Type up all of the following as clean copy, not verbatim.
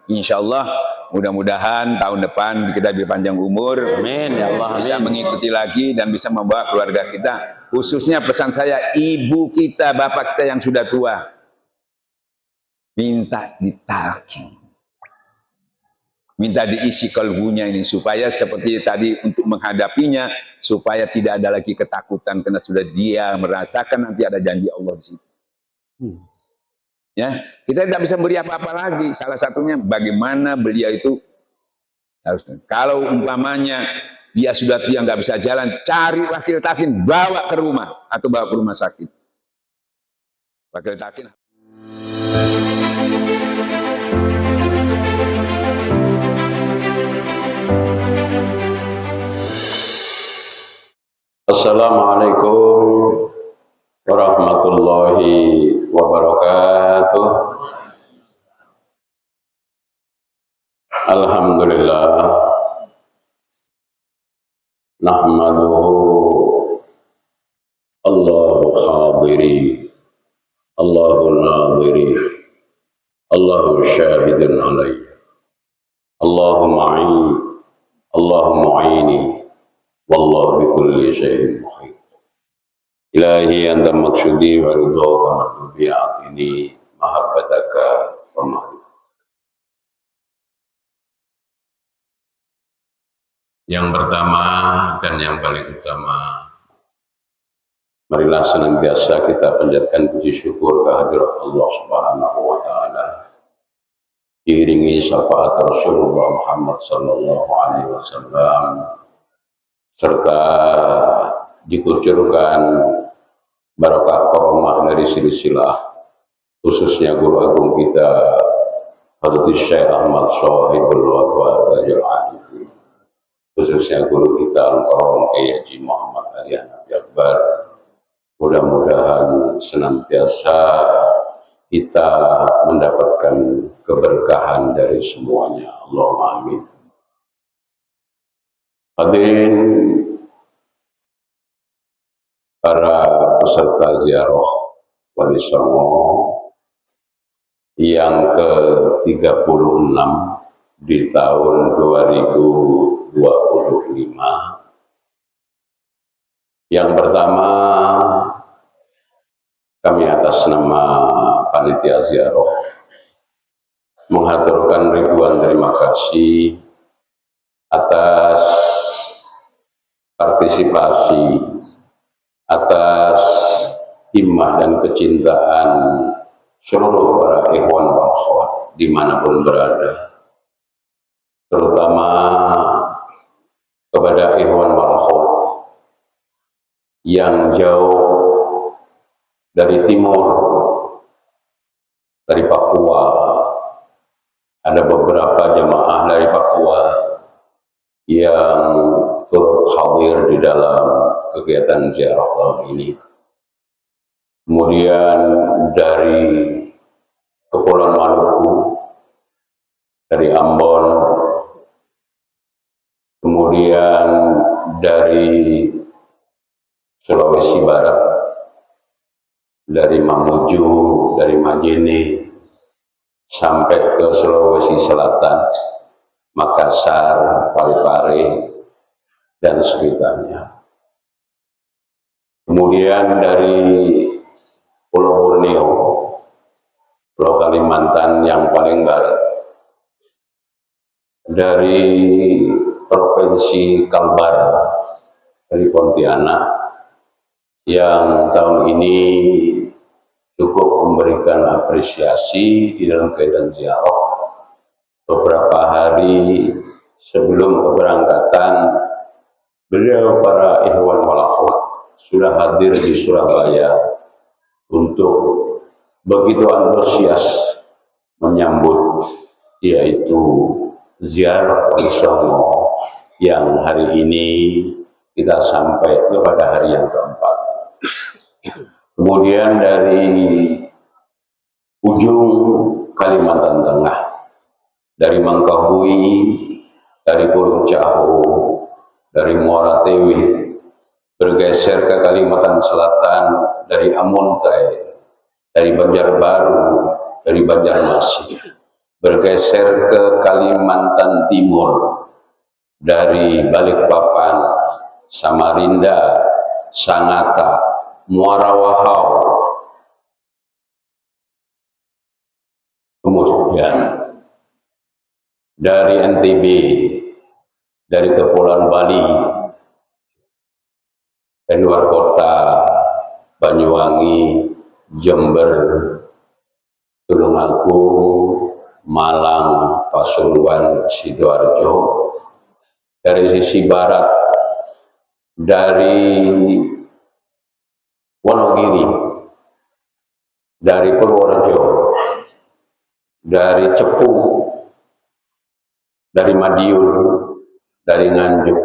Insya Allah mudah-mudahan tahun depan kita dipanjang umur, Amin ya Allah, bisa amin. mengikuti lagi dan bisa membawa keluarga kita. Khususnya pesan saya, ibu kita, bapak kita yang sudah tua, minta ditalkin, minta diisi kalbunya ini supaya seperti tadi untuk menghadapinya, supaya tidak ada lagi ketakutan karena sudah dia merasakan nanti ada janji Allah di situ. Ya, kita tidak bisa beri apa-apa lagi. Salah satunya bagaimana beliau itu harusnya. Kalau umpamanya dia sudah tua nggak bisa jalan, cari wakil talkin, bawa ke rumah atau bawa ke rumah sakit. Wakil talkin. Assalamualaikum warahmatullahi wabarakatuh. Alhamdulillah, nahmaduhu Allahu khadiri, Allahu nadiri, Allahu syahidun alayya, Allahu ma'i, Allahu mu'ini, wallahu bikulli syai'in muhit. Ilahi anta maksudi wa ridhoka matlubi atini mahabbataka wa ma'rifat. Yang pertama dan yang paling utama, marilah senantiasa kita panjatkan puji syukur kehadirat Allah Subhanahu wa taala, diiringi syafaat Rasulullah Muhammad sallallahu alaihi wasallam, serta dikucurkan barakah karomah dari silsilah khususnya guru agung kita Fadil Syekh Ahmad Shahibul Wadwadil Adil, khususnya guru kita Al-Karom Kiai Haji Muhammad Ali Hanafi Akbar. Mudah-mudahan senantiasa kita mendapatkan keberkahan dari semuanya. Allahumma amin. Hadirin para peserta ziarah Wali Songo yang ke-36 di tahun 2025. Yang pertama, kami atas nama panitia ziarah menghaturkan ribuan terima kasih atas partisipasi, atas himmah dan kecintaan seluruh para ikhwan wal akhwat dimanapun berada, terutama kepada ikhwan wal akhwat yang jauh dari timur, dari Papua. Ada beberapa jemaah dari Papua yang turut hadir di dalam kegiatan ziarah tahun ini. Kemudian dari Kepulauan Maluku, dari Ambon, kemudian dari Sulawesi Barat, dari Mamuju, dari Majene, sampai ke Sulawesi Selatan, Makassar, Parepare, dan sekitarnya. Kemudian dari Pulau Borneo, Pulau Kalimantan yang paling barat, dari Provinsi Kalbar, dari Pontianak, yang tahun ini cukup memberikan apresiasi di dalam kegiatan ziarah. Beberapa hari sebelum keberangkatan, beliau para ikhwan wal akhwat sudah hadir di Surabaya untuk begitu antusias menyambut yaitu ziarah Wali Songo yang hari ini kita sampai kepada hari yang keempat. Kemudian dari ujung Kalimantan Tengah, dari Mangkahui, dari Pulau Cahu, dari Muara Tewi, bergeser ke Kalimantan Selatan, dari Amontai, dari Banjarbaru, dari Banjarmasin, bergeser ke Kalimantan Timur dari Balikpapan, Samarinda, Sangatta, Muara Wahau, kemudian dari NTB, dari Kepulauan Bali, dari luar kota, Banyuwangi, Jember, Tulungagung, Malang, Pasuruan, Sidoarjo. Dari sisi barat, dari Wonogiri, dari Purworejo, dari Cepu, dari Madiun, dari Nganjuk,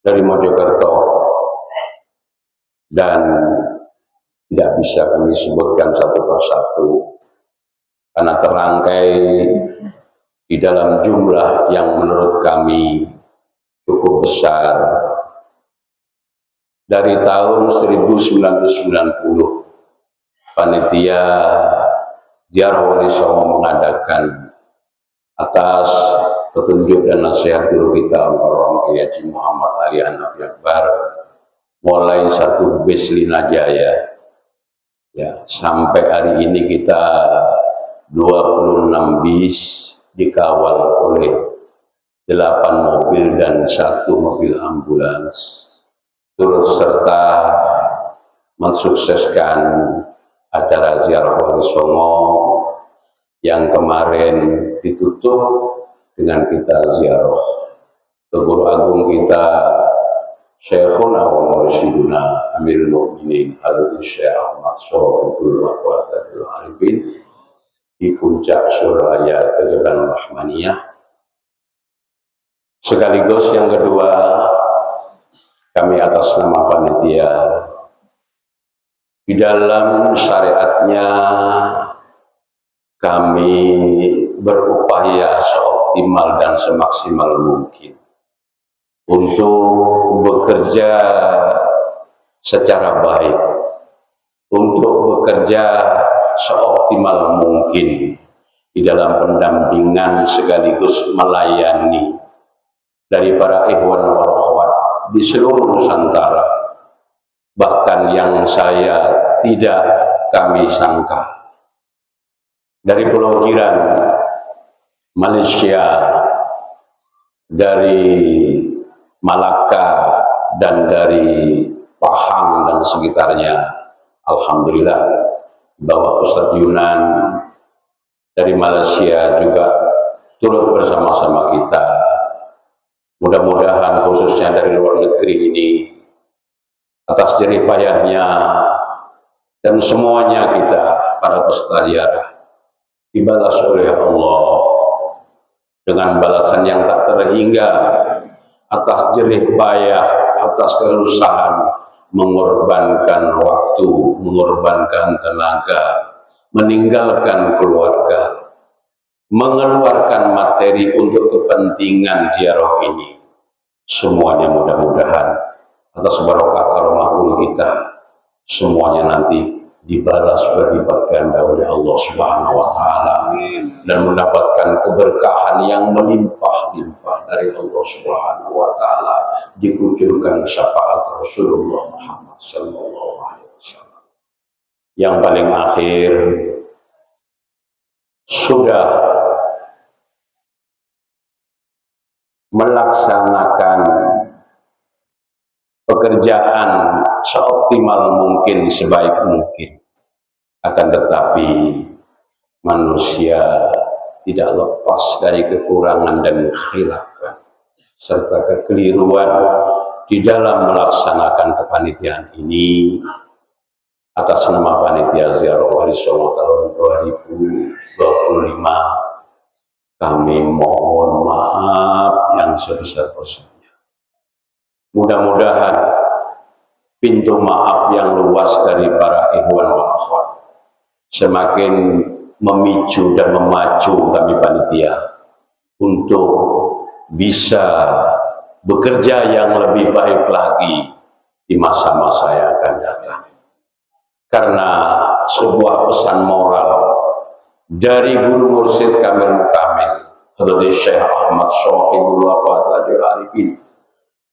dari Mojokerto, dan tidak bisa kami sebutkan satu persatu karena terangkai di dalam jumlah yang menurut kami cukup besar. Dari tahun 1990 panitia Ziarah Wali Songo mengadakan atas petunjuk dan nasihat guru kita Almarhum Kiai Haji Muhammad Ali Hanafi Akbar, mulai satu bis Linajaya ya, sampai hari ini kita 26 bis dikawal oleh 8 mobil dan 1 mobil ambulans, turut serta mensukseskan acara Ziarah Wali Songo yang kemarin ditutup dengan kita ziarah ke Guru Agung kita Syekhuna wa Mursyiduna Amirul Mukminin Habib Syekh Ahmad Sohibul Waqwatul Arifin di puncak Suraya Kejaban Rahmaniyah. Sekaligus yang kedua, kami atas nama panitia di dalam syariatnya kami berupaya seoptimal dan semaksimal mungkin untuk bekerja secara baik, untuk bekerja seoptimal mungkin di dalam pendampingan sekaligus melayani dari para ikhwan wal akhwat di seluruh Nusantara, bahkan yang saya tidak kami sangka dari pulau jiran Malaysia, dari Malaka, dan dari Pahang dan sekitarnya. Alhamdulillah bahwa Ustadz Yunan dari Malaysia juga turut bersama-sama kita. Mudah-mudahan khususnya dari luar negeri ini atas jerih payahnya dan semuanya kita para peserta ziarah dibalas oleh Allah dengan balasan yang tak terhingga atas jerih payah, atas kesusahan, mengorbankan waktu, mengorbankan tenaga, meninggalkan keluarga, mengeluarkan materi untuk kepentingan ziarah ini. Semuanya mudah-mudahan atas barokah karomah guru kita, semuanya nanti dibalas berlipat ganda oleh Allah Subhanahu wa Ta'ala dan mendapatkan keberkahan yang melimpah-limpah dari Allah Subhanahu wa Ta'ala, dikucurkan syafaat Rasulullah Muhammad sallallahu alaihi wasallam. Yang paling akhir, sudah melaksanakan pekerjaan seoptimal mungkin, sebaik mungkin. Akan tetapi manusia tidak lepas dari kekurangan dan khilafah serta kekeliruan di dalam melaksanakan kepanitiaan ini. Atas nama panitia Ziarah Wali Songo tahun 2025, kami mohon maaf yang sebesar-besarnya. Mudah-mudahan pintu maaf yang luas dari para ikhwan wal akhwat semakin memicu dan memacu kami panitia untuk bisa bekerja yang lebih baik lagi di masa-masa yang akan datang. Karena sebuah pesan moral dari guru mursyid Kamil Mukamil Hadrat Syekh Ahmad Shahibul Wafat Arifin.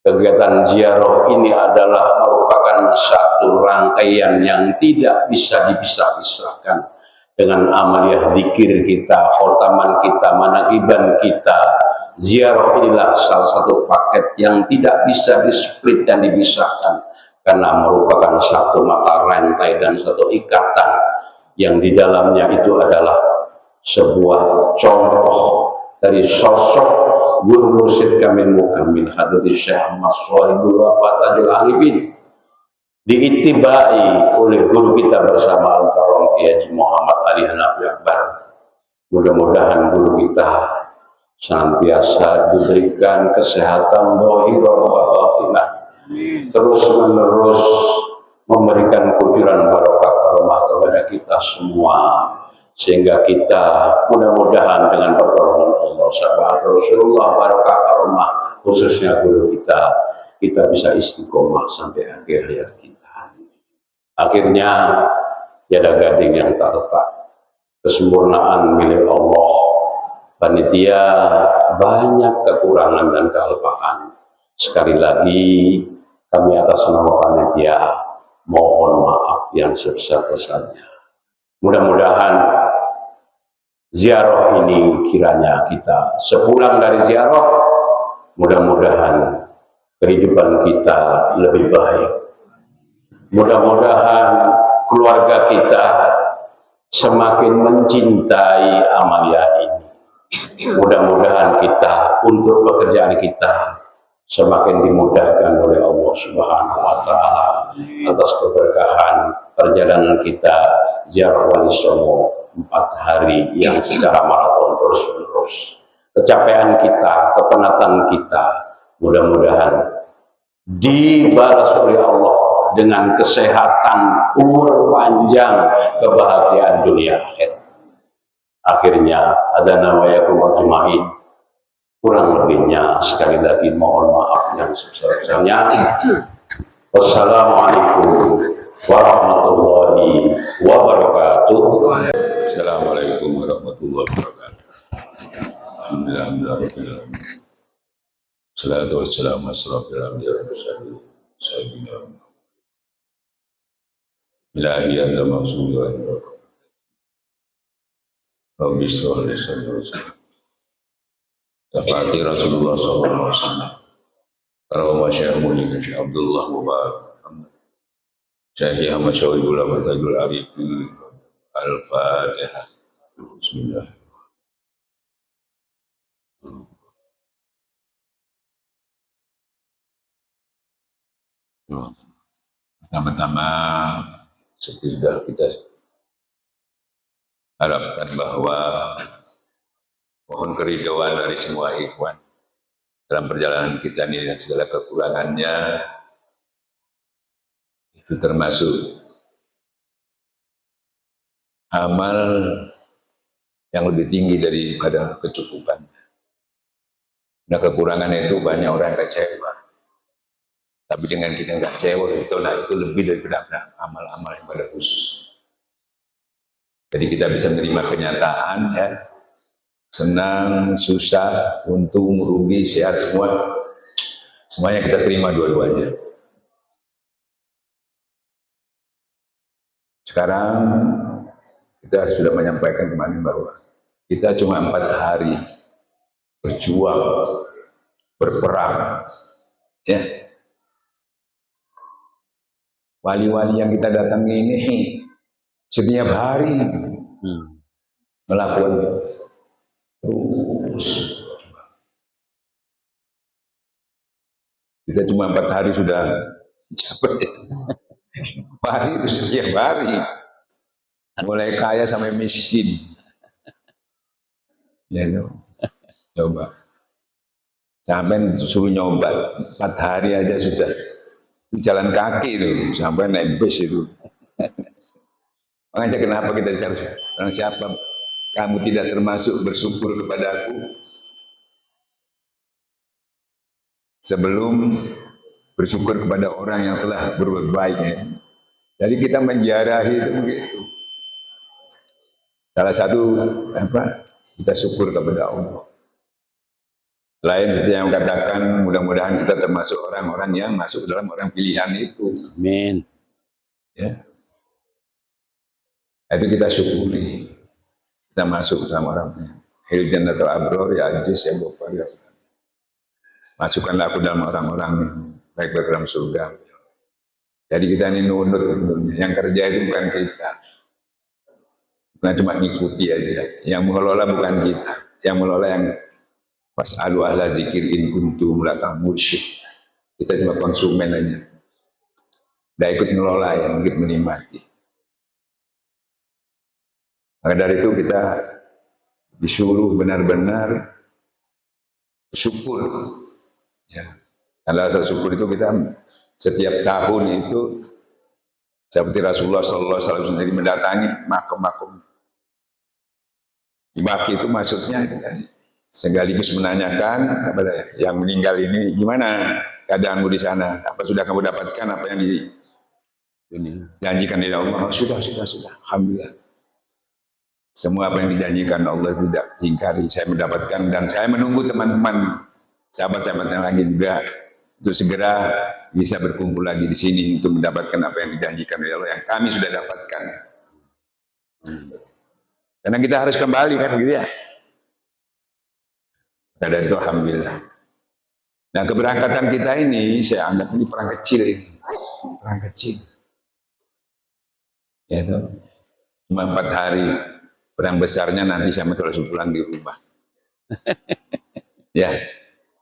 Kegiatan ziarah ini adalah merupakan satu rangkaian yang tidak bisa dipisah-pisahkan dengan amaliyah zikir kita, khotaman kita, manakiban kita. Ziarah inilah salah satu paket yang tidak bisa displit dan dipisahkan karena merupakan satu mata rantai dan satu ikatan yang di dalamnya itu adalah sebuah contoh dari sosok guru mursyid Kamil Mukamil Hadrat Syekh Ahmad Shahibul Wafat Arifin, diitibai oleh guru kita bersama Al-Karam Kiai Haji Muhammad Ali Hanafi Akbar. Mudah-mudahan guru kita senantiasa diberikan kesehatan zahirah wa batinah, terus menerus memberikan kudiran barokah karomah kepada kita semua, sehingga kita mudah-mudahan dengan pertolongan Allah sahabat Rasulullah barokah karomah khususnya guru kita bisa istiqomah sampai akhir hayat kita. Akhirnya tiada gading yang tak retak, kesempurnaan milik Allah. Panitia banyak kekurangan dan kealpaan. Sekali lagi kami atas nama panitia mohon maaf yang sebesar-besarnya. Mudah-mudahan ziarah ini kiranya kita sepulang dari ziarah, mudah-mudahan kehidupan kita lebih baik. Mudah-mudahan keluarga kita semakin mencintai amaliyah ini. Mudah-mudahan kita untuk pekerjaan kita semakin dimudahkan oleh Allah Subhanahu wa taala atas keberkahan perjalanan kita ziarah Wali Songo 4 hari yang secara maraton terus-menerus. Kecapean kita, kepenatan kita mudah-mudahan dibalas oleh Allah dengan kesehatan, umur panjang, kebahagiaan dunia akhirat. Akhirnya adana wa yakum ajmain. Kurang lebihnya sekali lagi mohon maaf yang sebesar-besarnya. Wassalamualaikum warahmatullahi wabarakatuh. Assalamualaikum warahmatullahi wabarakatuh. Alhamdulillah. Salatu wassalamu ala asyrafil anbiya'i wal mursalin sayyidina ilahi anta maqsudi wa Rabbi shrah li sadri wa Tafati Rasulullah sallallahu alaihi wasallam. Karawah Syekh Muhyiddin Syekh Abdullah Mubarak Syekh Ahmad Shahibul Wafat Arifin. Al-Fatihah. Bismillah. Pertama-tama seperti sudah kita harapkan bahwa mohon keridhaan dari semua ikhwan dalam perjalanan kita ini dan segala kekurangannya, itu termasuk amal yang lebih tinggi daripada kecukupan. Nah, kekurangan itu banyak orang kecewa, tapi dengan kita nggak kecewa itu, nah itu lebih daripada amal-amal yang pada khusus. Jadi kita bisa menerima kenyataan, ya, senang, susah, untung, rugi, sehat, semuanya kita terima dua-duanya. Sekarang kita sudah menyampaikan kemarin bahwa kita cuma 4 hari berjuang, berperang, ya. Wali-wali yang kita datangi ini setiap hari melakukan terus. Kita cuma 4 hari sudah capek. Hari itu setiap hari, mulai kaya sampai miskin. Ya itu, coba. Sampai suruh nyoba 4 hari aja sudah. Jalan kaki itu, sampai naik bus itu. Makanya kenapa kita harus, orang siapa kamu tidak termasuk bersyukur kepada aku sebelum bersyukur kepada orang yang telah berbuat baik, ya. Jadi kita menziarahi itu begitu. Salah satu kita syukur kepada Allah. Lain seperti yang katakan, mudah-mudahan kita termasuk orang-orang yang masuk dalam orang pilihan itu. Amin. Ya. Itu kita syukuri. Kita masuk dalam orang pilihan. Hil jannatul abror ya ajiz ya gopar ya. Masukkanlah aku dalam orang-orang yang baik dalam surga. Jadi kita ini nunut tentunya. Yang kerja itu bukan kita. Bukan cuma ngikuti aja. Yang mengelola bukan kita. Yang mengelola yang fas'alu ahla zikir in kuntum la ta'mursyid. Kita cuma konsumen aja. Tidak ikut mengelola, yang ikut menikmati. Maka dari itu kita disuruh benar-benar bersyukur. Ya. Karena rasa syukur itu kita setiap tahun itu seperti Rasulullah SAW sendiri mendatangi makom-makom di Baqi itu maksudnya itu tadi sekaligus menanyakan kepada yang meninggal ini, gimana keadaanmu di sana? Apa sudah kamu dapatkan apa yang dijanjikan oleh Allah? Oh, sudah. Alhamdulillah. Semua apa yang dijanjikan Allah tidak ingkari. Saya mendapatkan dan saya menunggu teman-teman sahabat-sahabat yang lain juga untuk segera bisa berkumpul lagi di sini untuk mendapatkan apa yang dijanjikan oleh Allah yang kami sudah dapatkan. Karena kita harus kembali kan gitu ya. Nah, dari itu alhamdulillah. Nah, keberangkatan kita ini saya anggap ini perang kecil ini. Perang kecil. Ya itu. Cuma 4 hari. Perang besarnya nanti saya harus pulang di rumah. Ya.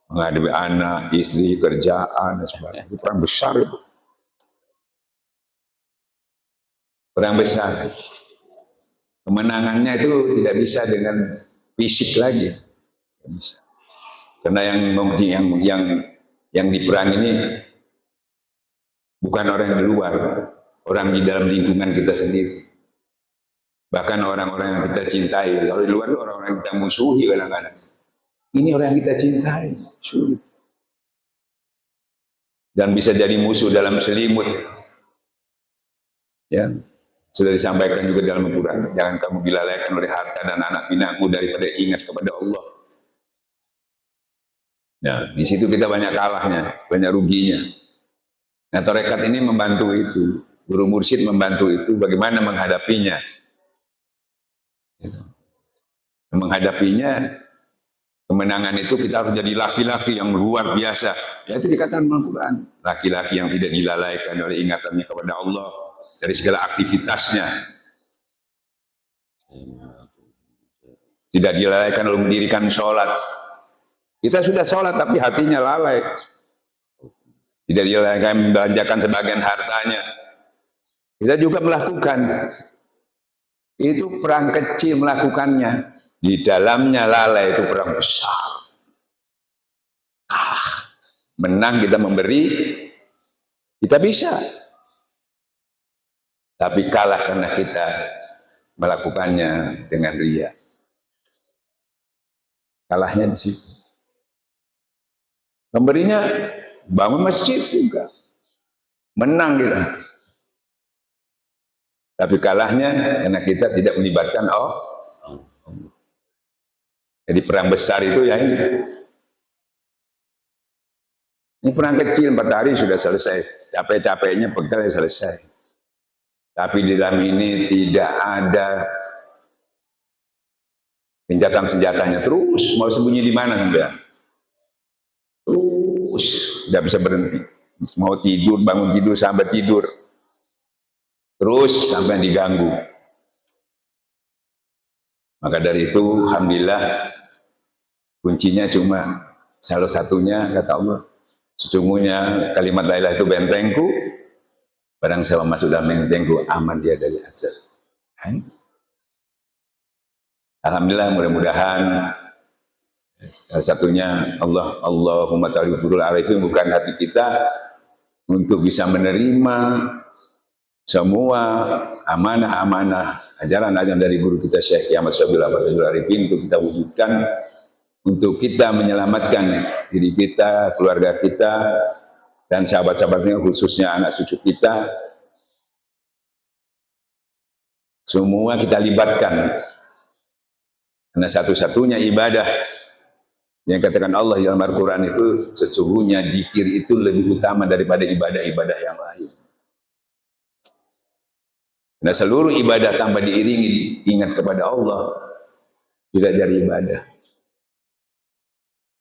Menghadapi anak, istri, kerjaan, dan sebagainya. Itu perang besar itu. Perang besar. Kemenangannya itu tidak bisa dengan fisik lagi. Tidak bisa. Karena yang di perang ini bukan orang yang di luar, orang di dalam lingkungan kita sendiri. Bahkan orang-orang yang kita cintai. Kalau di luar itu orang-orang yang kita musuhi kadang-kadang. Ini orang yang kita cintai, sulit. Dan bisa jadi musuh dalam selimut. Ya, sudah disampaikan juga dalam Al-Quran. Jangan kamu dilalaikan oleh harta dan anak pinakmu daripada ingat kepada Allah. Nah, di situ kita banyak kalahnya, banyak ruginya. Nah, tarekat ini membantu itu. Guru mursyid membantu itu bagaimana menghadapinya. Gitu. Menghadapinya, kemenangan itu kita harus jadi laki-laki yang luar biasa. Ya itu dikatakan Al-Quran. Laki-laki yang tidak dilalaikan oleh ingatannya kepada Allah dari segala aktivitasnya. Tidak dilalaikan oleh mendirikan sholat. Kita sudah sholat tapi hatinya lalai. Tidak dilalaikan membelanjakan sebagian hartanya. Kita juga melakukan. Itu perang kecil melakukannya. Di dalamnya lalai itu perang besar. Kalah. Menang kita memberi, kita bisa. Tapi kalah karena kita melakukannya dengan riya. Kalahnya di situ. Memberinya bangun masjid juga. Menang kita. Tapi kalahnya karena kita tidak melibatkan Allah. Jadi perang besar itu ya ini. Ini perang kecil 4 hari sudah selesai. Capek-capeknya pegal selesai. Tapi di dalam ini tidak ada gencatan senjatanya. Terus mau sembunyi di mana Anda? Terus tidak bisa berhenti. Mau tidur, bangun tidur sampai tidur. Terus sampai diganggu. Maka dari itu, alhamdulillah, kuncinya cuma salah satunya, kata Allah, sesungguhnya kalimat la ilaha itu bentengku, barang siapa masuk dalam bentengku, aman dia dari azab. Alhamdulillah, mudah-mudahan salah satunya Allahumma ta'alifurul arifin bukan hati kita untuk bisa menerima semua amanah-amanah ajaran-ajaran dari guru kita Syekh Ahmad Syabila Fathul Arifin untuk kita wujudkan, untuk kita menyelamatkan diri kita, keluarga kita, dan sahabat-sahabatnya khususnya anak cucu kita. Semua kita libatkan Karena satu-satunya ibadah yang katakan Allah dalam Al-Quran itu, sesungguhnya dzikir itu lebih utama daripada ibadah-ibadah yang lain. Nah, seluruh ibadah tanpa diiringi ingat kepada Allah tidak jadi ibadah,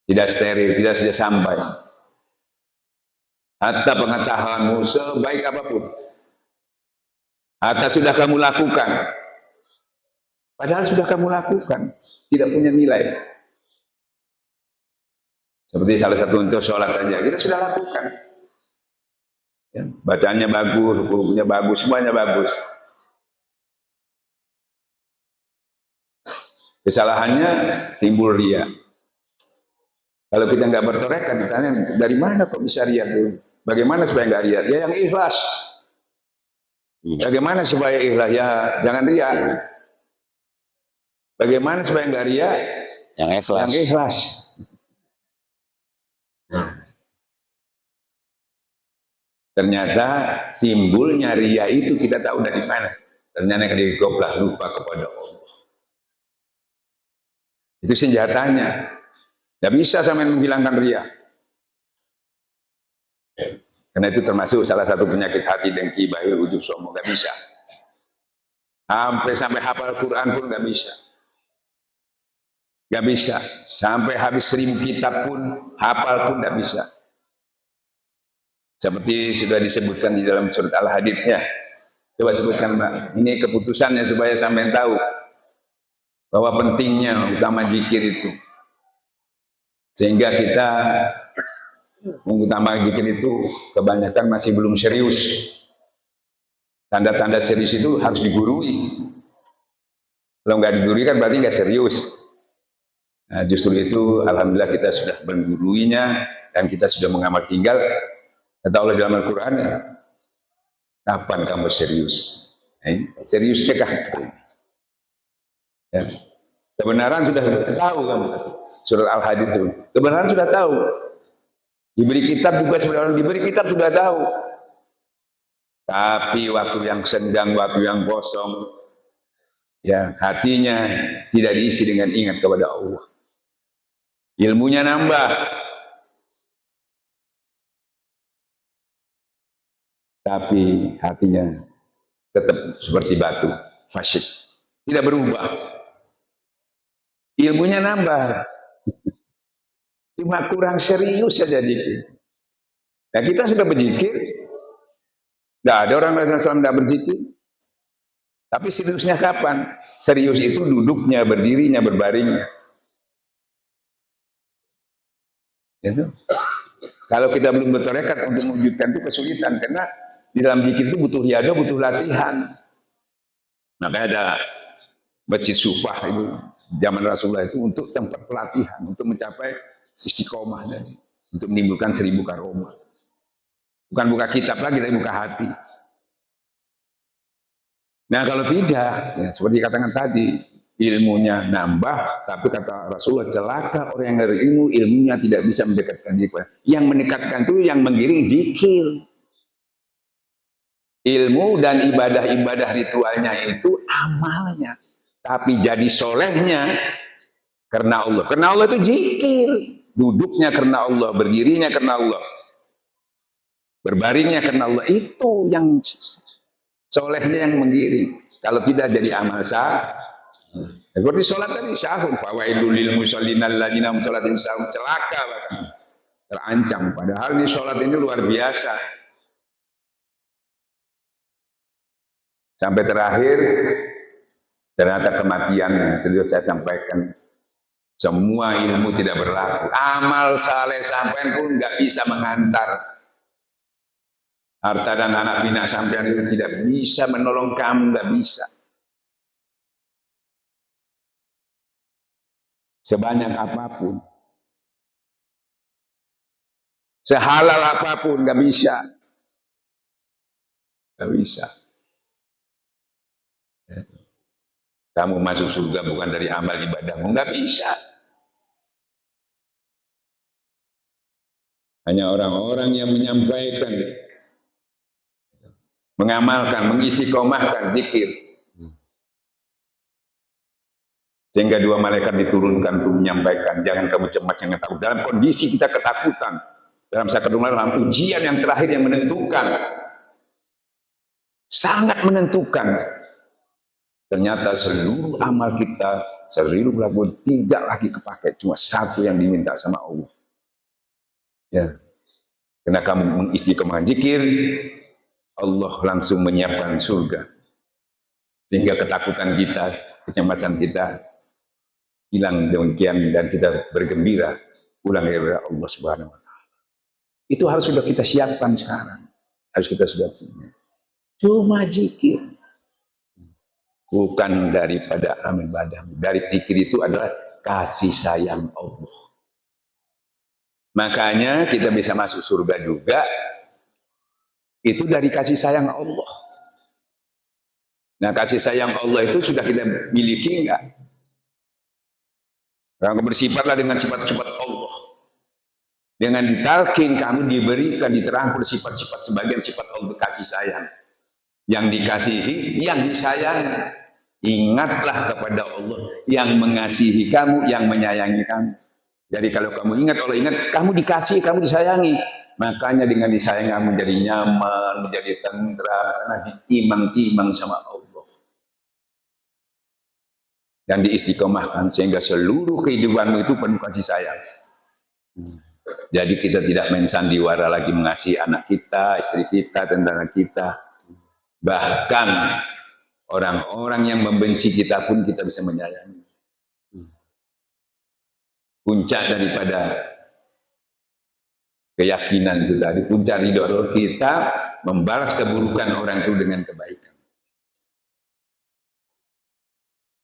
tidak steril, tidak sudah sampai. Hatta pengetahuanmu sebaik apapun, hatta sudah kamu lakukan, padahal sudah kamu lakukan, tidak punya nilai. Seperti salah satu untuk sholat aja, kita sudah lakukan. Ya, bacaannya bagus, hukumnya bagus, semuanya bagus. Kesalahannya timbul ria. Kalau kita nggak bertorekat, ditanya dari mana kok bisa ria tuh? Bagaimana supaya nggak ria? Ya yang ikhlas. Bagaimana supaya ikhlas? Ya jangan ria. Bagaimana supaya nggak ria? Yang ikhlas. Yang ikhlas. Ternyata timbulnya ria itu kita tahu dari mana. Ternyata dari goblah lupa kepada Allah. Itu senjatanya. Tidak bisa sampai menghilangkan ria. Karena itu termasuk salah satu penyakit hati, dengki, bahil, ujub, sombong. Tidak bisa. Sampai hafal Quran pun tidak bisa. Tidak bisa. Sampai habis 1000 kitab pun, hafal pun tidak bisa. Seperti sudah disebutkan di dalam surat Al-Hadidnya. Coba sebutkan Mbak. Ini keputusannya supaya sampai tahu bahwa pentingnya utama zikir itu. Sehingga kita mengutamakan zikir itu kebanyakan masih belum serius. Tanda-tanda serius itu harus digurui. Kalau nggak digurui kan berarti nggak serius. Nah, justru itu alhamdulillah kita sudah mengguruinya dan kita sudah mengamal tinggal. Kata Allah dalam Al-Quran, kapan kamu serius? Seriusnya kapan? Ya. Kebenaran sudah tahu kamu. Surat Al-Hadid itu. Kebenaran sudah tahu. Diberi kitab juga sebenarnya diberi kitab sudah tahu. Tapi waktu yang senggang, waktu yang kosong, ya hatinya tidak diisi dengan ingat kepada Allah. Ilmunya nambah, tapi hatinya tetap seperti batu, fasyik, tidak berubah. Ilmunya nambah, cuma kurang serius saja dikit. Nah kita sudah berzikir, tidak ada orang Rasulullah tidak berzikir. Tapi seriusnya kapan? Serius itu duduknya, berdirinya, berbaringnya. Itu. Kalau kita belum bertorekat untuk mewujudkan itu kesulitan, karena di dalam zikir itu butuh riada, butuh latihan. Makanya ada masjid Sufah itu zaman Rasulullah itu untuk tempat pelatihan, untuk mencapai istiqomah tadi, untuk menimbulkan 1000 karomah. Bukan buka kitab lagi, tapi buka hati. Nah kalau tidak, ya, seperti katakan tadi, ilmunya nambah, tapi kata Rasulullah, celaka orang yang berilmu, ilmunya tidak bisa mendekatkan diri. Yang mendekatkan itu yang menggiring zikir. Ilmu dan ibadah-ibadah ritualnya itu amalnya. Tapi jadi solehnya karena Allah. Karena Allah itu zikir. Duduknya karena Allah, berdirinya karena Allah, berbaringnya karena Allah. Itu yang solehnya yang menggiring. Kalau tidak jadi amal sah. Seperti sholat tadi, sahur. Fawailul lil musallin alladzina hum sholatim sahum, celaka bahkan. Terancam. Padahal ini sholat ini luar biasa. Sampai terakhir, ternyata kematian, serius saya sampaikan, semua ilmu tidak berlaku. Amal saleh sampean pun nggak bisa menghantar. Harta dan anak pinak sampean itu tidak bisa menolong kamu, nggak bisa. Sebanyak apapun, sehalal apapun, nggak bisa, nggak bisa. Kamu masuk surga bukan dari amal ibadahmu, nggak bisa. Hanya orang-orang yang menyampaikan, mengamalkan, mengistiqomahkan zikir. Sehingga dua malaikat diturunkan untuk menyampaikan, jangan kamu cemas, jangan takut. Dalam kondisi kita ketakutan, dalam dalam ujian yang terakhir yang menentukan, sangat menentukan. Ternyata seluruh amal kita, seluruh lagu tidak lagi kepakai, cuma satu yang diminta sama Allah. Ya, karena kamu mengistiqomah zikir, Allah langsung menyiapkan surga. Sehingga ketakutan kita, kecemasan kita hilang demikian dan kita bergembira pulang kepada Allah Subhanahu wa taala. Itu harus sudah kita siapkan sekarang. Harus kita sudah punya. Cuma zikir. Bukan daripada amal ibadah. Dari zikir itu adalah kasih sayang Allah. Makanya kita bisa masuk surga juga itu dari kasih sayang Allah. Nah, kasih sayang Allah itu sudah kita miliki enggak? Kamu bersifatlah dengan sifat-sifat Allah. Dengan ditalkin kamu diberikan, diterangkan sifat-sifat sebagian sifat Allah kasih sayang. Yang dikasihi, yang disayangi. Ingatlah kepada Allah yang mengasihi kamu, yang menyayangi kamu. Jadi kalau kamu ingat Allah ingat, kamu dikasih, kamu disayangi. Makanya dengan disayang kamu menjadi nyaman, menjadi tentram, karena ditimang-timang sama Allah. Dan diistiqomahkan sehingga seluruh kehidupanmu itu penuh kasih sayang. Jadi kita tidak main sandiwara lagi mengasihi anak kita, istri kita, tentara kita. Bahkan orang-orang yang membenci kita pun kita bisa menyayangi. Puncak daripada keyakinan itu tadi, puncak ridho kita membalas keburukan orang itu dengan kebaikan.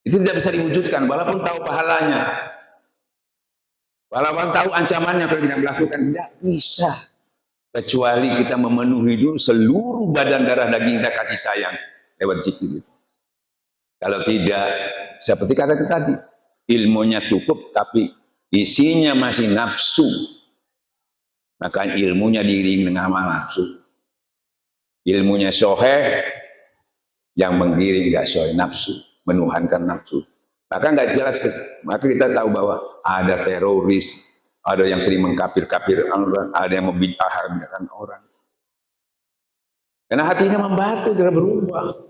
Itu tidak bisa diwujudkan walaupun tahu pahalanya, walaupun tahu ancamannya kalau tidak melakukan, tidak bisa kecuali kita memenuhi dulu seluruh badan darah daging kita kasih sayang lewat zikir itu. Kalau tidak, seperti kata tadi, ilmunya cukup tapi isinya masih nafsu, maka ilmunya diiringi dengan amal nafsu. Ilmunya soheh, yang menggiring nggak soheh nafsu, menuhankan nafsu. Maka nggak jelas, maka kita tahu bahwa ada teroris, ada yang sering mengkafir-kafir orang, ada yang membid'ahkan orang. Karena hatinya membatu, tidak berubah.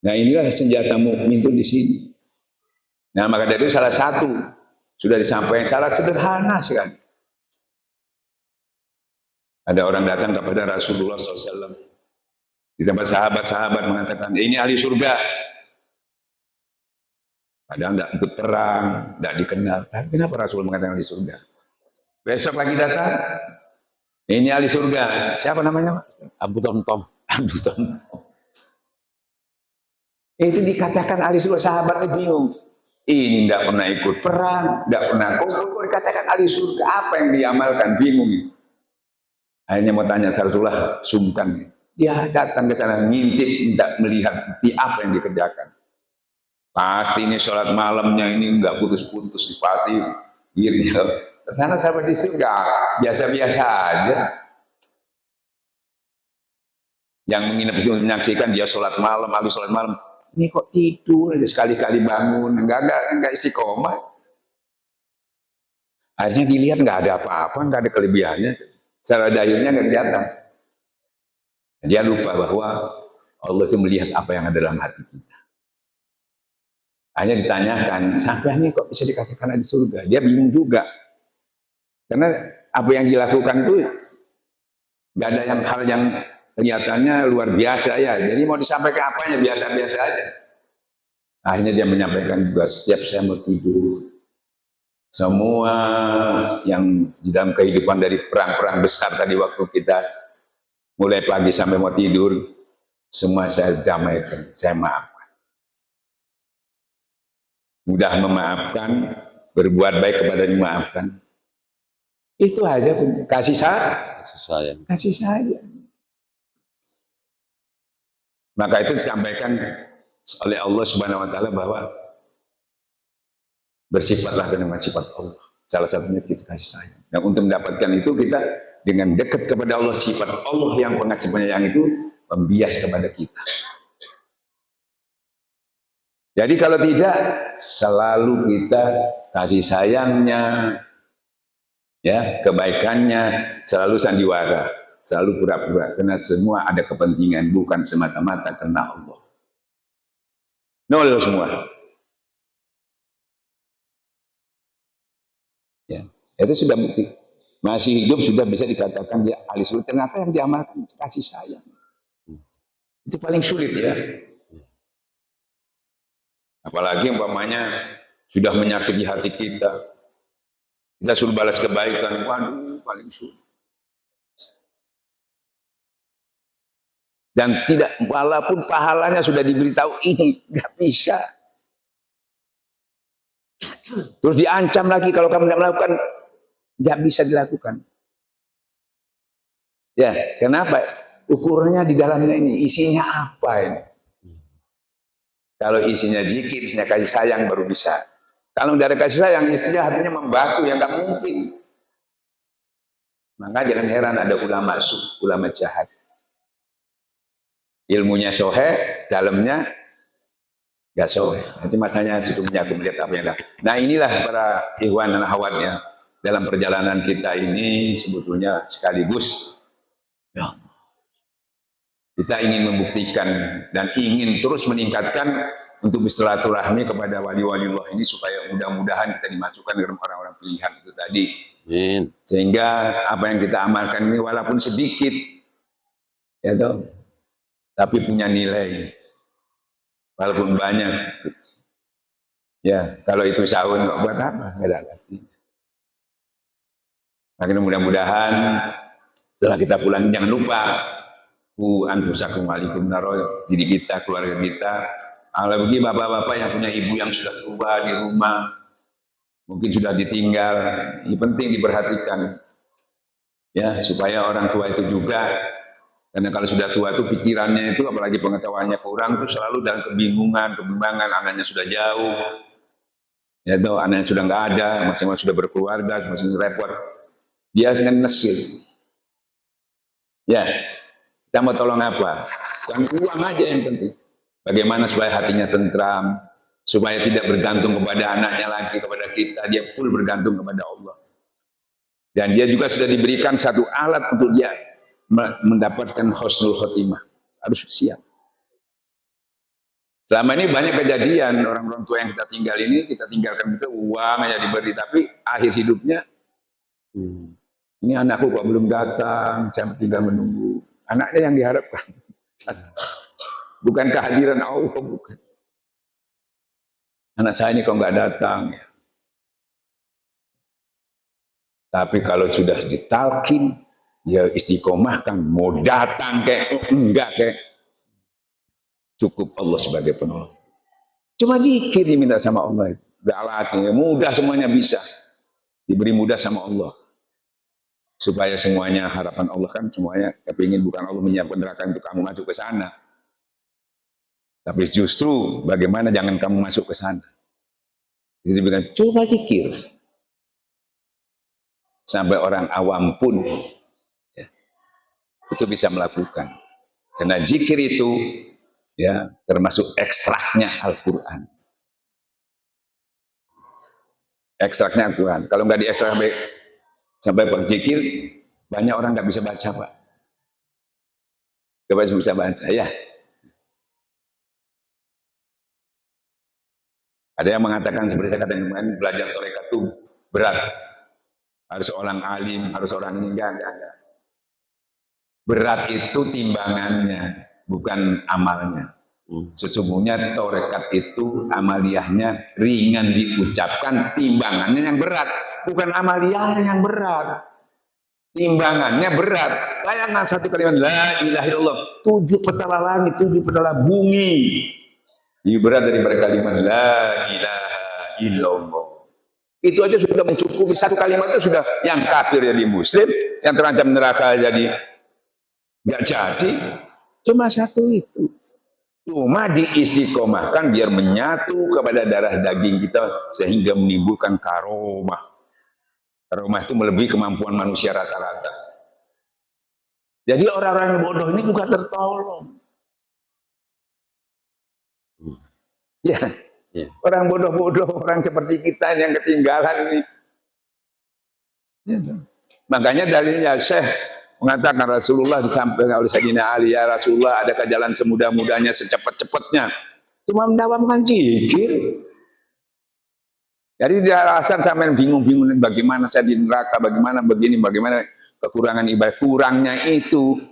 Nah inilah senjata mukmin itu di sini. Nah maka dari itu salah satu sudah disampaikan, salah sederhana sekali. Ada orang datang kepada Rasulullah SAW di tempat sahabat-sahabat mengatakan, ini ahli surga. Padahal tidak ikut perang, tidak dikenal. Tapi kenapa Rasul mengatakan ahli surga? Besok lagi datang, ini ahli surga. Siapa namanya? Abu Tomtom. Abu Tomtom. Itu dikatakan ahli surga, sahabatnya bingung. Ini tidak pernah ikut perang, tidak pernah kok dikatakan ahli surga. Apa yang diamalkan? Bingung itu. Akhirnya mau tanya Rasulullah, sungkan. Dia datang ke sana ngintip, minta melihat bukti apa yang dikerjakan. Pasti ini sholat malamnya ini enggak putus-putus, pasti dirinya. Karena sahabat di surga biasa-biasa aja. Yang menginap di situ menyaksikan dia sholat malam, habis sholat malam. Ini kok tidur aja sekali-kali bangun, enggak istiqomah. Akhirnya dilihat enggak ada apa-apa, enggak ada kelebihannya. Secara dahirnya enggak kelihatan. Dia lupa bahwa Allah itu melihat apa yang ada dalam hati kita. Hanya ditanyakan, sampai ini kok bisa dikatakan ada di surga? Dia bingung juga. Karena apa yang dilakukan itu enggak ada hal yang kelihatannya luar biasa ya. Jadi mau disampaikan apanya biasa-biasa aja. Akhirnya dia menyampaikan juga, setiap saya mau tidur, semua yang di dalam kehidupan dari perang-perang besar tadi waktu kita mulai pagi sampai mau tidur, semua saya damaikan, saya maafkan. Mudah memaafkan, berbuat baik kepada yang dimaafkan. Itu aja kasih sayang. Kasih sayang. Maka itu disampaikan oleh Allah Subhanahu wa taala bahwa bersifatlah dengan sifat Allah. Salah satunya kita kasih sayang. Dan untuk mendapatkan itu kita dengan dekat kepada Allah, sifat Allah yang pengasih penyayang itu membias kepada kita. Jadi kalau tidak, selalu kita kasih sayangnya, ya, kebaikannya selalu sandiwara, selalu pura-pura, karena semua ada kepentingan, bukan semata-mata karena Allah. Nol semua. Ya, itu sudah bukti. Masih hidup sudah bisa dikatakan dia ahli sulit. Ternyata yang diamalkan kasih sayang. Itu paling sulit ya. Apalagi umpamanya sudah menyakiti hati kita. Kita suruh balas kebaikan. Waduh, paling sulit. Dan tidak, walaupun pahalanya sudah diberitahu ini, nggak bisa. Terus diancam lagi kalau kamu tidak melakukan, nggak bisa dilakukan. Ya, kenapa? Ukurannya di dalamnya ini, isinya apa ini? Kalau isinya zikir, isinya kasih sayang baru bisa. Kalau tidak ada kasih sayang, istrinya hatinya membatu, yang nggak mungkin. Maka jangan heran ada ulama ulama jahat. Ilmunya sohe, dalamnya nggak sohe. Nanti masanya sebelumnya aku melihat apa yang ada. Nah inilah para ikhwan dan akhwat ya. Dalam perjalanan kita ini sebetulnya sekaligus ya, kita ingin membuktikan dan ingin terus meningkatkan untuk bersilaturahmi kepada wali-wali Allah ini supaya mudah-mudahan kita dimasukkan dalam orang-orang pilihan itu tadi. Amin. Sehingga apa yang kita amalkan ini walaupun sedikit, ya toh, tapi punya nilai. Walaupun banyak, ya kalau itu sahun buat apa? Nggak ada artinya. Makanya mudah-mudahan setelah kita pulang jangan lupa anfusakum alaikum naro, diri kita, keluarga kita. Apalagi bapak-bapak yang punya ibu yang sudah tua di rumah, mungkin sudah ditinggal, ini penting diperhatikan, ya supaya orang tua itu juga, karena kalau sudah tua itu pikirannya itu, apalagi pengetahuannya kurang, itu selalu dalam kebimbangan, anaknya sudah jauh, ya tuh anaknya sudah nggak ada, masing-masing sudah berkeluarga, masing-masing repot, dia ngenesil, ya. Kita mau tolong apa? Bukan uang aja yang penting. Bagaimana supaya hatinya tentram, supaya tidak bergantung kepada anaknya lagi, kepada kita, dia full bergantung kepada Allah. Dan dia juga sudah diberikan satu alat untuk dia mendapatkan husnul khotimah. Harus siap. Selama ini banyak kejadian orang-orang tua yang kita tinggal ini, kita tinggalkan itu uang aja diberi, tapi akhir hidupnya, ini anakku kok belum datang, saya tinggal menunggu. Anaknya yang diharapkan, bukan kehadiran Allah, bukan. Anak saya ini kok nggak datang. Ya. Tapi kalau sudah ditalkin, ya istiqomahkan, mau datang kayak enggak kayak, cukup Allah sebagai penolong. Cuma zikir diminta sama Allah, enggak lagi, mudah semuanya bisa, diberi mudah sama Allah. Supaya semuanya harapan Allah kan semuanya kepingin bukan Allah menyiapkan neraka untuk kamu masuk ke sana, tapi justru bagaimana jangan kamu masuk ke sana. Jadi bilang coba zikir sampai orang awam pun ya, itu bisa melakukan karena zikir itu ya termasuk ekstraknya Al-Quran. Ekstraknya Al-Quran. Kalau nggak diekstrak sampai berzikir, banyak orang nggak bisa baca, Pak. Nggak bisa baca, ya. Ada yang mengatakan seperti saya katakan kemarin, belajar tarekat itu berat. Harus orang alim, harus orang ini enggak. Berat itu timbangannya, bukan amalnya. Sesungguhnya tarekat itu amaliyahnya ringan diucapkan, timbangannya yang berat, bukan amaliyahnya yang berat. Timbangannya berat. Bayangkan satu kalimat la ilaha illallah, 7 petala langit, 7 petala bumi. Lebih berat daripada kalimat la ilaha illallah. Itu aja sudah mencukupi, satu kalimat itu sudah yang kafir jadi muslim, yang terancam neraka jadi nggak jadi. Cuma satu itu. Cuma diistiqomahkan biar menyatu kepada darah daging kita sehingga menimbulkan karomah. Karomah itu melebihi kemampuan manusia rata-rata. Jadi orang-orang yang bodoh ini juga tertolong. Ya, Ya. orang bodoh-bodoh, orang seperti kita yang ketinggalan ini. Gitu. Makanya dalilnya Syekh mengatakan Rasulullah disampaikan oleh Sayyidina Ali, ya Rasulullah, adakah jalan semudah-mudahnya, secepat-cepatnya? Cuma mendawamkan zikir. Jadi dia alasan sampai bingung-bingung bagaimana saya di neraka, bagaimana begini, bagaimana kekurangan ibadah. Kurangnya itu,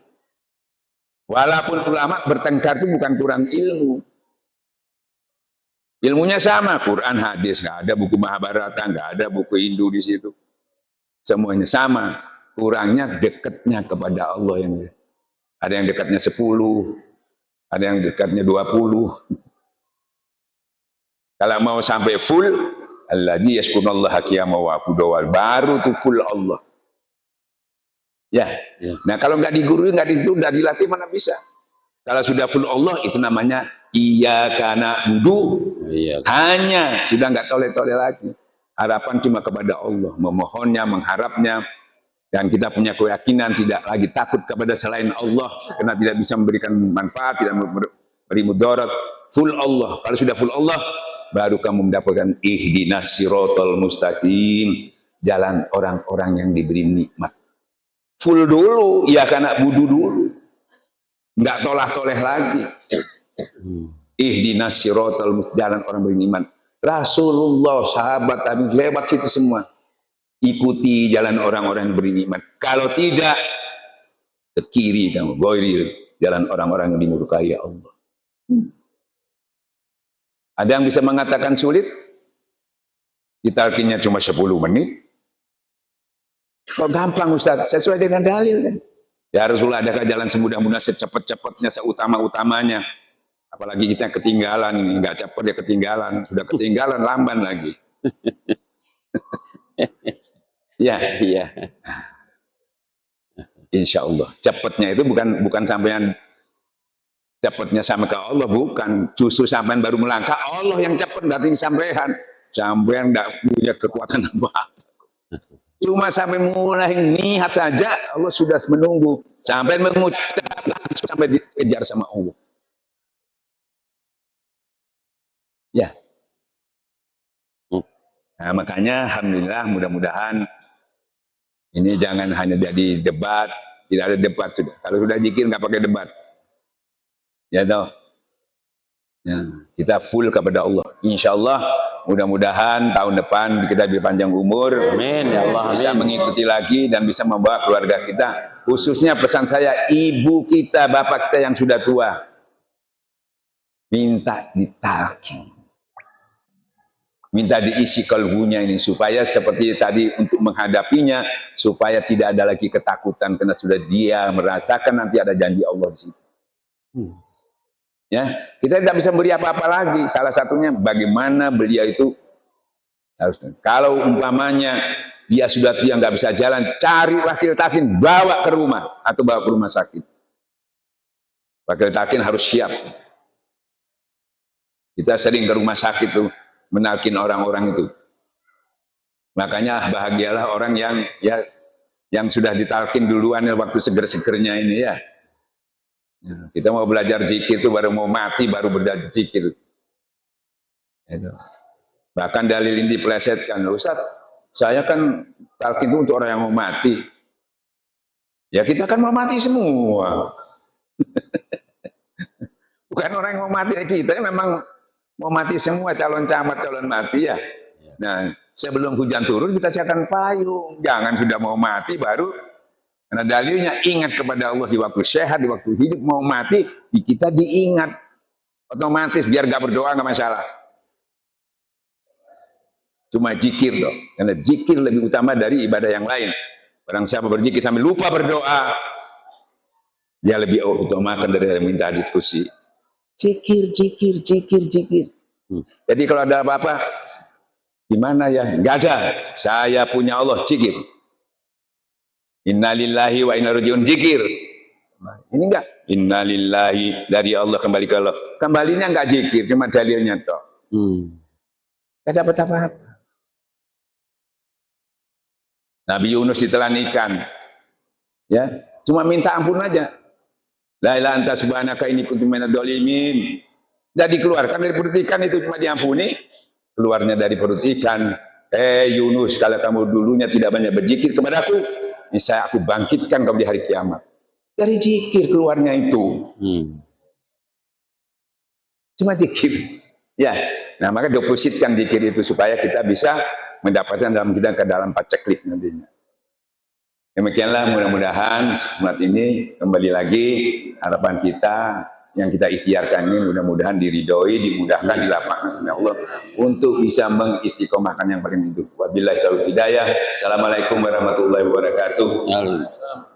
walaupun ulama bertengkar itu bukan kurang ilmu. Ilmunya sama, Quran, hadis, nggak ada buku Mahabharata, nggak ada buku Hindu di situ. Semuanya sama, kurangnya dekatnya kepada Allah yang ada yang dekatnya 10, ada yang dekatnya 20. Kalau mau sampai full, alladzi yaskunallaha qiyaman wa qu'udan, baru tuh full Allah. Ya. Nah, kalau nggak digurui, nggak ditunda, dilatih, mana bisa? Kalau sudah full Allah, itu namanya iyyaka na'budu. Iya. Hanya, sudah nggak tole-tole lagi. Harapan cuma kepada Allah, memohonnya, mengharapnya, dan kita punya keyakinan tidak lagi takut kepada selain Allah, karena tidak bisa memberikan manfaat, tidak memberi mudarat. Full Allah. Kalau sudah full Allah, baru kamu mendapatkan ihdinas siratal mustaqim, jalan orang-orang yang diberi nikmat. Full dulu, ya karena budu dulu, nggak tolah-toleh lagi. Ihdinas siratal mustaqim, jalan orang beriman. Rasulullah, sahabat Nabi lewat situ semua. Ikuti jalan orang-orang yang beriman. Kalau tidak, ke kiri kamu, goiril, jalan orang-orang yang dimurkai Allah. Ada yang bisa mengatakan sulit? Ditalkinnya cuma 10 menit. Kok gampang Ustaz? Sesuai dengan dalil kan? Ya Rasulullah, adakah jalan semudah-mudah, secepat-cepatnya, seutama-utamanya? Apalagi kita ketinggalan, nggak cepat ya ketinggalan, sudah ketinggalan lamban lagi. Ya, Iya. insya Allah. Cepatnya itu bukan sampean cepatnya sama ke Allah, bukan. Justru sampean baru melangkah, Allah yang cepat datang sampean. Sampean nggak punya kekuatan apa-apa. Cuma sampai mulai niat saja, Allah sudah menunggu. Sampai mengucap, sampai dikejar sama Allah. Ya. Nah, makanya alhamdulillah, mudah-mudahan ini jangan hanya jadi debat, tidak ada debat sudah. Kalau sudah zikir nggak pakai debat. Ya toh. Ya, kita full kepada Allah. Insya Allah mudah-mudahan tahun depan kita dipanjang umur. Amin ya Allah. Bisa Amin. mengikuti lagi dan bisa membawa keluarga kita. Khususnya pesan saya, ibu kita, bapak kita yang sudah tua, minta ditalkin, minta diisi kalbunya ini supaya seperti tadi untuk menghadapinya, supaya tidak ada lagi ketakutan karena sudah dia merasakan nanti ada janji Allah di situ. Ya, kita tidak bisa beri apa-apa lagi. Salah satunya bagaimana beliau itu harusnya. Kalau umpamanya dia sudah tiang nggak bisa jalan, cari wakil talkin, bawa ke rumah atau bawa ke rumah sakit. Wakil talkin harus siap. Kita sering ke rumah sakit tuh menalkin orang-orang itu. Makanya bahagialah orang yang sudah ditalkin duluan waktu seger-segernya ini ya. Kita mau belajar zikir itu baru mau mati baru belajar zikir. Itu. Bahkan dalil ini dipelesetkan, Ustaz, saya kan talkin itu untuk orang yang mau mati. Ya kita kan mau mati semua. Bukan orang yang mau mati, kita memang mau mati semua, calon camat, calon mati ya. Nah, sebelum hujan turun kita siapkan payung. Jangan sudah mau mati baru, karena dalilnya ingat kepada Allah di waktu sehat, di waktu hidup, mau mati, kita diingat. Otomatis biar gak berdoa gak masalah. Cuma zikir dong, karena zikir lebih utama dari ibadah yang lain. Barang siapa berzikir sambil lupa berdoa, dia lebih utamakan dari minta diskusi. Zikir, zikir, zikir, zikir. Jadi kalau ada apa-apa, gimana ya? Nggak ada. Saya punya Allah, zikir. Innalillahi wa inna ilaihi raji'un, zikir. Ini enggak. Innalillahi, dari Allah kembali ke Allah. Kembalinya enggak zikir, cuma dalilnya toh. Enggak dapat apa-apa. Nabi Yunus ditelan ikan. Ya. Cuma minta ampun aja. La ilaha anta subhanaka inni kuntu minadz dzalimin. Dan dikeluarkan dari perut ikan itu cuma diampuni. Keluarnya dari perut ikan. Yunus, kalau kamu dulunya tidak banyak berzikir kepadaku, ini saya aku bangkitkan kamu di hari kiamat. Dari zikir keluarnya itu. Cuma zikir. Ya, nah maka depositkan zikir itu supaya kita bisa mendapatkan dalam kita ke dalam paceklik nantinya. Demikianlah mudah-mudahan semat ini kembali lagi harapan kita yang kita ikhtiarkan ini mudah-mudahan diridhoi, dimudahkan, dilapangkan oleh Allah untuk bisa mengistiqomahkan yang paling itu. Wabillahi taufiq hidayah. Assalamualaikum warahmatullahi wabarakatuh.